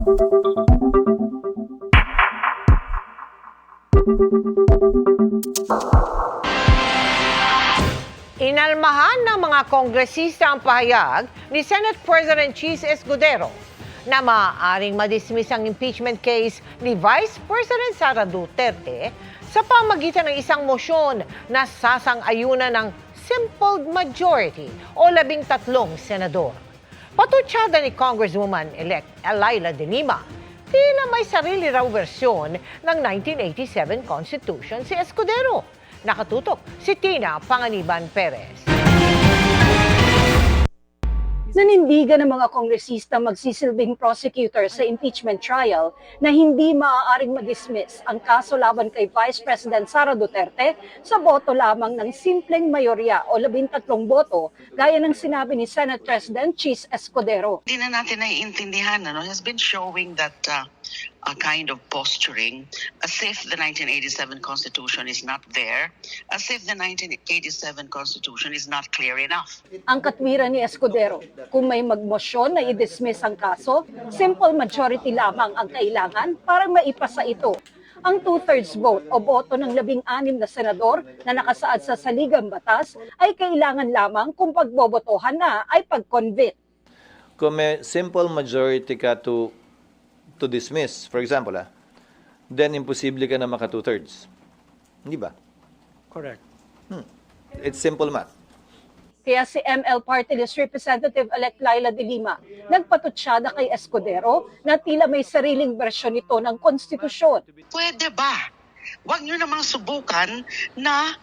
Inalmahan ng mga kongresista ang pahayag ni Senate President Chis Escudero na maaaring madismiss ang impeachment case ni Vice President Sara Duterte sa pamagitan ng isang mosyon na sasang-ayunan ng simple majority o 13 senador. Patutsada ni Congresswoman-elect Elaila De Lima, tila may sarili raw versyon ng 1987 Constitution si Escudero. Nakatutok si Tina Panganiban Perez. Nanindigan ng mga kongresista magsisilbing prosecutor sa impeachment trial na hindi maaaring ma-dismiss ang kaso laban kay Vice President Sara Duterte sa boto lamang ng simpleng mayorya o 13 boto, gaya ng sinabi ni Senate President Chis Escudero. Hindi na natin naiintindihan, has been showing that a kind of posturing as if the 1987 Constitution is not there, as if the 1987 Constitution is not clear enough. Ang katwiran ni Escudero, kung may magmosyon na i-dismiss ang kaso, simple majority lamang ang kailangan para maipasa ito. Ang 2/3 vote o boto ng 16 na senador na nakasaad sa saligang batas ay kailangan lamang kung pagbobotohan na ay pag-convict. Kung may simple majority ka to dismiss, for example, then imposible ka na maka 2/3. Hindi ba? Correct. It's simple math. Kaya si ML Party List Representative-elect Laila De Lima nagpatutsada kay Escudero na tila may sariling bersyon nito ng konstitusyon. Pwede ba? Huwag nyo namang subukan na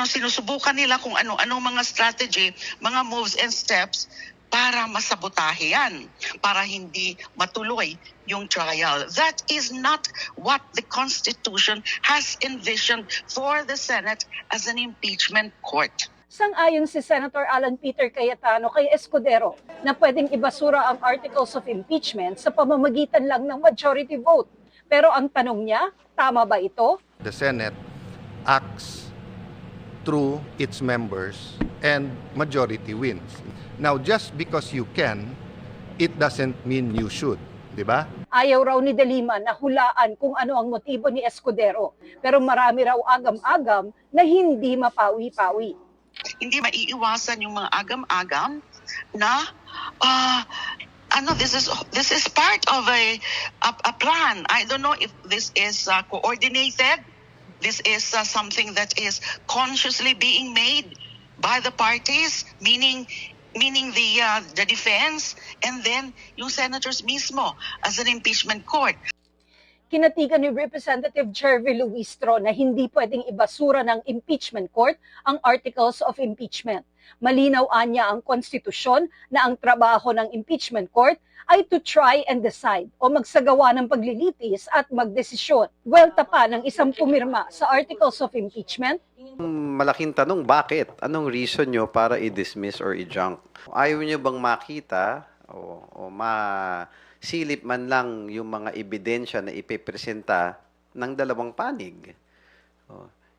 sinusubukan nila kung ano mga strategy, mga moves and steps para masabotahe yan, para hindi matuloy yung trial. That is not what the Constitution has envisioned for the Senate as an impeachment court. Sang-ayon si Senator Alan Peter Cayetano kay Escudero na pwedeng ibasura ang articles of impeachment sa pamamagitan lang ng majority vote. Pero ang tanong niya, tama ba ito? The Senate acts through its members and majority wins. Now, just because you can, it doesn't mean you should, di ba? Ayaw raw ni De Lima na hulaan kung ano ang motibo ni Escudero, pero marami raw agam-agam na hindi mapawi-pawi. Hindi maiiwasan yung mga agam-agam na this is part of a plan. I don't know if this is coordinated. This is something that is consciously being made by the parties, meaning the defense, and then yung senators mismo as an impeachment court. Kinatigan ni Representative Jervy Luistro na hindi pwedeng ibasura ng impeachment court ang articles of impeachment. Malinaw anya ang konstitusyon na ang trabaho ng impeachment court ay to try and decide o magsagawa ng paglilitis at magdesisyon. Welta pa ng isang pumirma sa articles of impeachment. Malaking tanong, bakit? Anong reason nyo para i-dismiss or i-junk? Ayaw nyo bang makita o masilip man lang yung mga ebidensya na ipipresenta ng dalawang panig?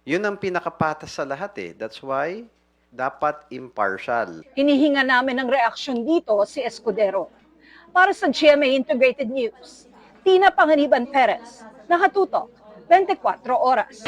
Yun ang pinakapatas sa lahat eh. That's why dapat impartial. Hinihinga namin ng reaksyon dito si Escudero. Para sa GMA Integrated News, Tina Panganiban Perez, nakatutok, 24 oras.